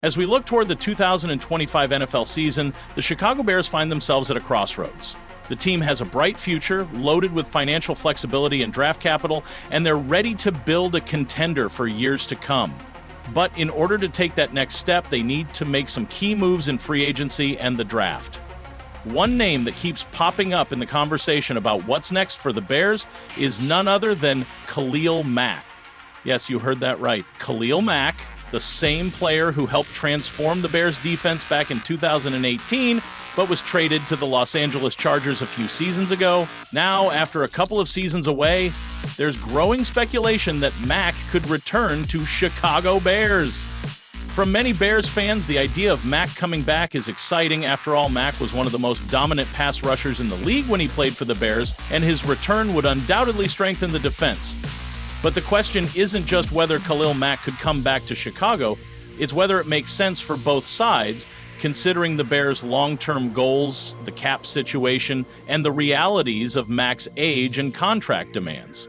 As we look toward the 2025 NFL season, the Chicago Bears find themselves at a crossroads. The team has a bright future, loaded with financial flexibility and draft capital, and they're ready to build a contender for years to come. But in order to take that next step, they need to make some key moves in free agency and the draft. One name that keeps popping up in the conversation about what's next for the Bears is none other than Khalil Mack. Yes, you heard that right. Khalil Mack, the same player who helped transform the Bears defense back in 2018, but was traded to the Los Angeles Chargers a few seasons ago. Now, after a couple of seasons away, there's growing speculation that Mack could return to Chicago Bears. From many Bears fans, the idea of Mack coming back is exciting. After all, Mack was one of the most dominant pass rushers in the league when he played for the Bears, and his return would undoubtedly strengthen the defense. But the question isn't just whether Khalil Mack could come back to Chicago, it's whether it makes sense for both sides, considering the Bears' long-term goals, the cap situation, and the realities of Mack's age and contract demands.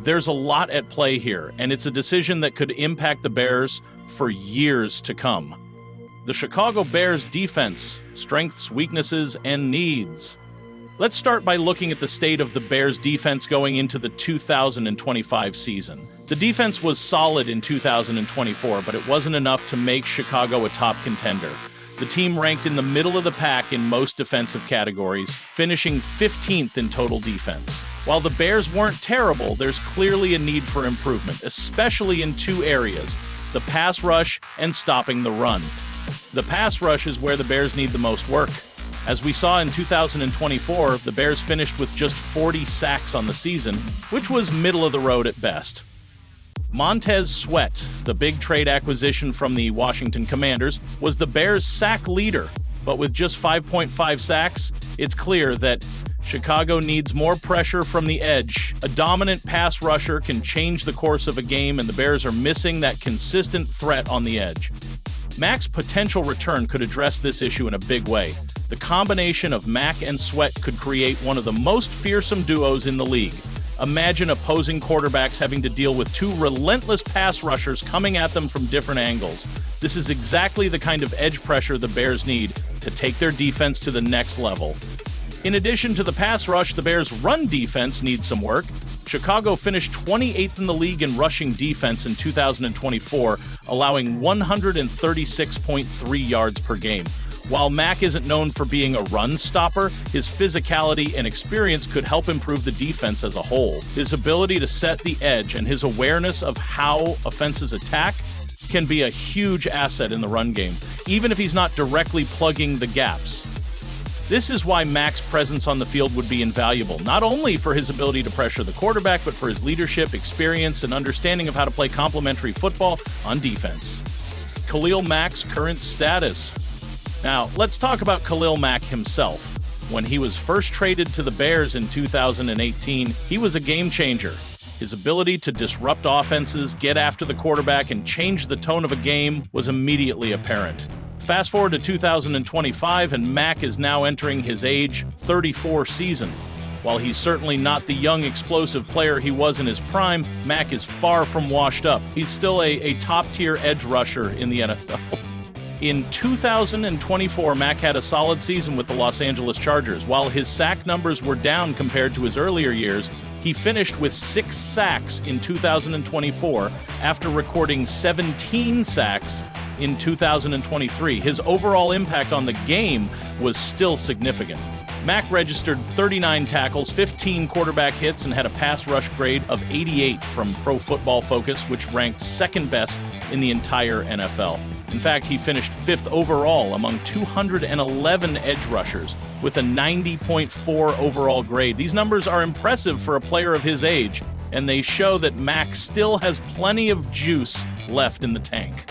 There's a lot at play here, and it's a decision that could impact the Bears for years to come. The Chicago Bears defense, strengths, weaknesses, and needs. Let's start by looking at the state of the Bears defense going into the 2025 season. The defense was solid in 2024, but it wasn't enough to make Chicago a top contender. The team ranked in the middle of the pack in most defensive categories, finishing 15th in total defense. While the Bears weren't terrible, there's clearly a need for improvement, especially in two areas: the pass rush and stopping the run. The pass rush is where the Bears need the most work. As we saw in 2024, the Bears finished with just 40 sacks on the season, which was middle of the road at best. Montez Sweat, the big trade acquisition from the Washington Commanders, was the Bears' sack leader, but with just 5.5 sacks, it's clear that Chicago needs more pressure from the edge. A dominant pass rusher can change the course of a game, and the Bears are missing that consistent threat on the edge. Mack's potential return could address this issue in a big way. The combination of Mack and Sweat could create one of the most fearsome duos in the league. Imagine opposing quarterbacks having to deal with two relentless pass rushers coming at them from different angles. This is exactly the kind of edge pressure the Bears need to take their defense to the next level. In addition to the pass rush, the Bears' run defense needs some work. Chicago finished 28th in the league in rushing defense in 2024, allowing 136.3 yards per game. While Mack isn't known for being a run stopper, his physicality and experience could help improve the defense as a whole. His ability to set the edge and his awareness of how offenses attack can be a huge asset in the run game, even if he's not directly plugging the gaps. This is why Mack's presence on the field would be invaluable, not only for his ability to pressure the quarterback, but for his leadership, experience, and understanding of how to play complementary football on defense. Khalil Mack's current status. Now, let's talk about Khalil Mack himself. When he was first traded to the Bears in 2018, he was a game changer. His ability to disrupt offenses, get after the quarterback, and change the tone of a game was immediately apparent. Fast forward to 2025, and Mack is now entering his age 34 season. While he's certainly not the young, explosive player he was in his prime, Mack is far from washed up. He's still a top-tier edge rusher in the NFL. In 2024, Mack had a solid season with the Los Angeles Chargers. While his sack numbers were down compared to his earlier years, he finished with 6 sacks in 2024 after recording 17 sacks in 2023. His overall impact on the game was still significant. Mack registered 39 tackles, 15 quarterback hits, and had a pass rush grade of 88 from Pro Football Focus, which ranked second best in the entire NFL. In fact, he finished 5th overall among 211 edge rushers with a 90.4 overall grade. These numbers are impressive for a player of his age, and they show that Mack still has plenty of juice left in the tank.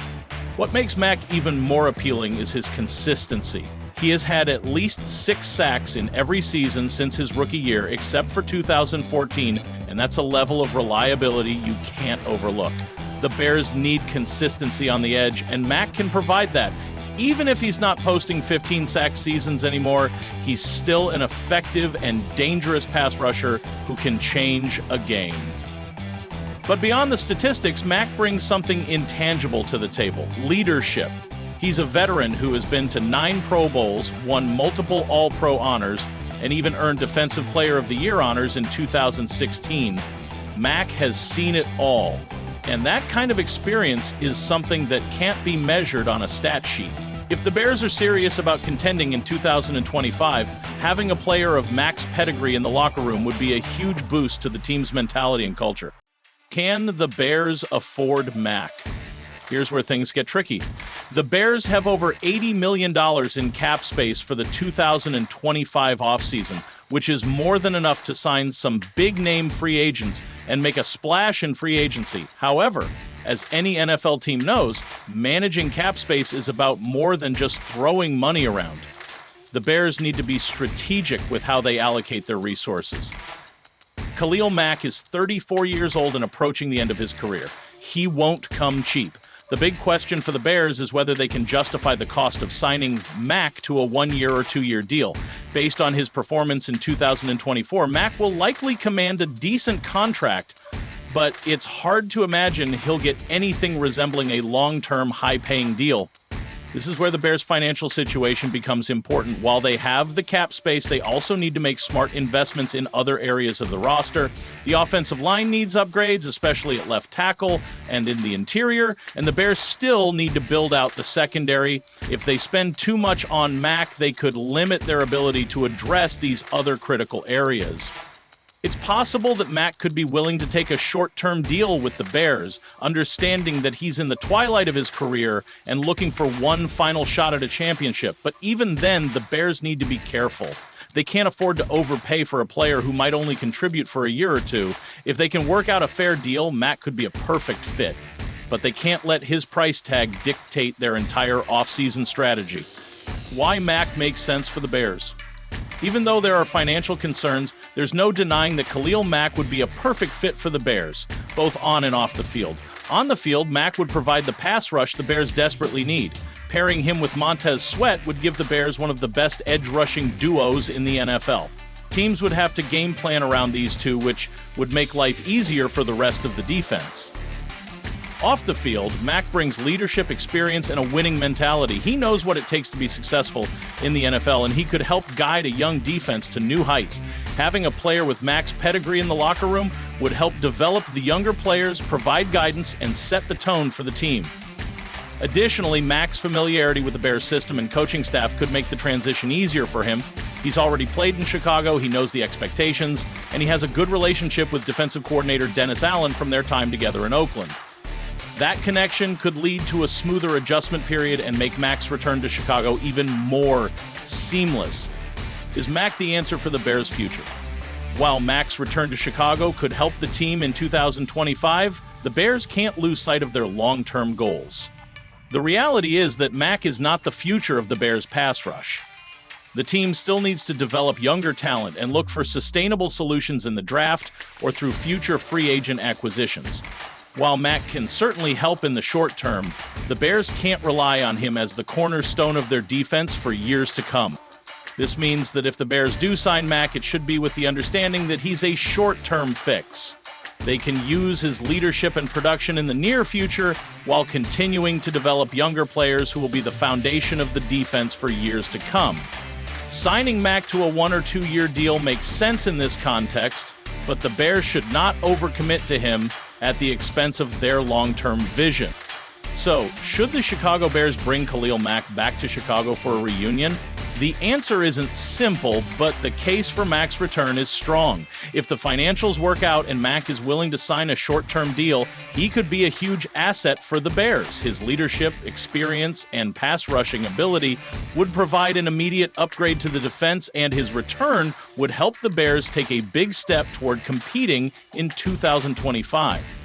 What makes Mack even more appealing is his consistency. He has had at least 6 sacks in every season since his rookie year, except for 2014, and that's a level of reliability you can't overlook. The Bears need consistency on the edge, and Mack can provide that. Even if he's not posting 15-sack seasons anymore, he's still an effective and dangerous pass rusher who can change a game. But beyond the statistics, Mack brings something intangible to the table: leadership. He's a veteran who has been to 9 Pro Bowls, won multiple All-Pro honors, and even earned Defensive Player of the Year honors in 2016. Mack has seen it all, and that kind of experience is something that can't be measured on a stat sheet. If the Bears are serious about contending in 2025, having a player of Mack's pedigree in the locker room would be a huge boost to the team's mentality and culture. Can the Bears afford Mack? Here's where things get tricky. The Bears have over $80 million in cap space for the 2025 offseason, which is more than enough to sign some big-name free agents and make a splash in free agency. However, as any NFL team knows, managing cap space is about more than just throwing money around. The Bears need to be strategic with how they allocate their resources. Khalil Mack is 34 years old and approaching the end of his career. He won't come cheap. The big question for the Bears is whether they can justify the cost of signing Mack to a 1-year or 2-year deal. Based on his performance in 2024, Mack will likely command a decent contract, but it's hard to imagine he'll get anything resembling a long-term, high-paying deal. This is where the Bears' financial situation becomes important. While they have the cap space, they also need to make smart investments in other areas of the roster. The offensive line needs upgrades, especially at left tackle and in the interior, and the Bears still need to build out the secondary. If they spend too much on Mack, they could limit their ability to address these other critical areas. It's possible that Mack could be willing to take a short-term deal with the Bears, understanding that he's in the twilight of his career and looking for one final shot at a championship. But even then, the Bears need to be careful. They can't afford to overpay for a player who might only contribute for a year or two. If they can work out a fair deal, Mack could be a perfect fit. But they can't let his price tag dictate their entire offseason strategy. Why Mack makes sense for the Bears? Even though there are financial concerns, there's no denying that Khalil Mack would be a perfect fit for the Bears, both on and off the field. On the field, Mack would provide the pass rush the Bears desperately need. Pairing him with Montez Sweat would give the Bears one of the best edge-rushing duos in the NFL. Teams would have to game plan around these two, which would make life easier for the rest of the defense. Off the field, Mack brings leadership, experience, and a winning mentality. He knows what it takes to be successful in the NFL, and he could help guide a young defense to new heights. Having a player with Mack's pedigree in the locker room would help develop the younger players, provide guidance, and set the tone for the team. Additionally, Mack's familiarity with the Bears system and coaching staff could make the transition easier for him. He's already played in Chicago, he knows the expectations, and he has a good relationship with defensive coordinator Dennis Allen from their time together in Oakland. That connection could lead to a smoother adjustment period and make Mack's return to Chicago even more seamless. Is Mack the answer for the Bears' future? While Mack's return to Chicago could help the team in 2025, the Bears can't lose sight of their long-term goals. The reality is that Mack is not the future of the Bears' pass rush. The team still needs to develop younger talent and look for sustainable solutions in the draft or through future free agent acquisitions. While Mack can certainly help in the short term, the Bears can't rely on him as the cornerstone of their defense for years to come. This means that if the Bears do sign Mack, it should be with the understanding that he's a short-term fix. They can use his leadership and production in the near future while continuing to develop younger players who will be the foundation of the defense for years to come. Signing Mack to a 1- or 2-year deal makes sense in this context, but the Bears should not overcommit to him at the expense of their long-term vision. So, should the Chicago Bears bring Khalil Mack back to Chicago for a reunion? The answer isn't simple, but the case for Mack's return is strong. If the financials work out and Mack is willing to sign a short-term deal, he could be a huge asset for the Bears. His leadership, experience, and pass-rushing ability would provide an immediate upgrade to the defense, and his return would help the Bears take a big step toward competing in 2025.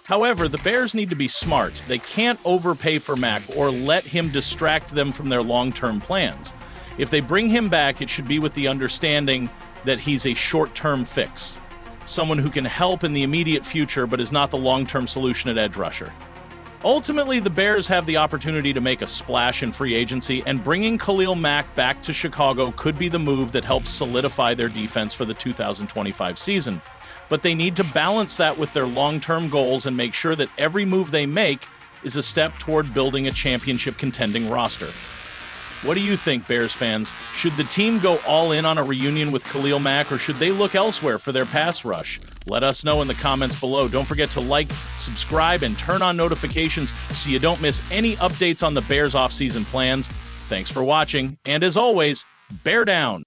However, the Bears need to be smart. They can't overpay for Mack or let him distract them from their long-term plans. If they bring him back, it should be with the understanding that he's a short-term fix, someone who can help in the immediate future but is not the long-term solution at edge rusher. Ultimately, the Bears have the opportunity to make a splash in free agency, and bringing Khalil Mack back to Chicago could be the move that helps solidify their defense for the 2025 season. but they need to balance that with their long-term goals and make sure that every move they make is a step toward building a championship contending roster. What do you think, Bears fans? Should the team go all in on a reunion with Khalil Mack, or should they look elsewhere for their pass rush? Let us know in the comments below. Don't forget to like, subscribe, and turn on notifications so you don't miss any updates on the Bears offseason plans. Thanks for watching, and as always, bear down.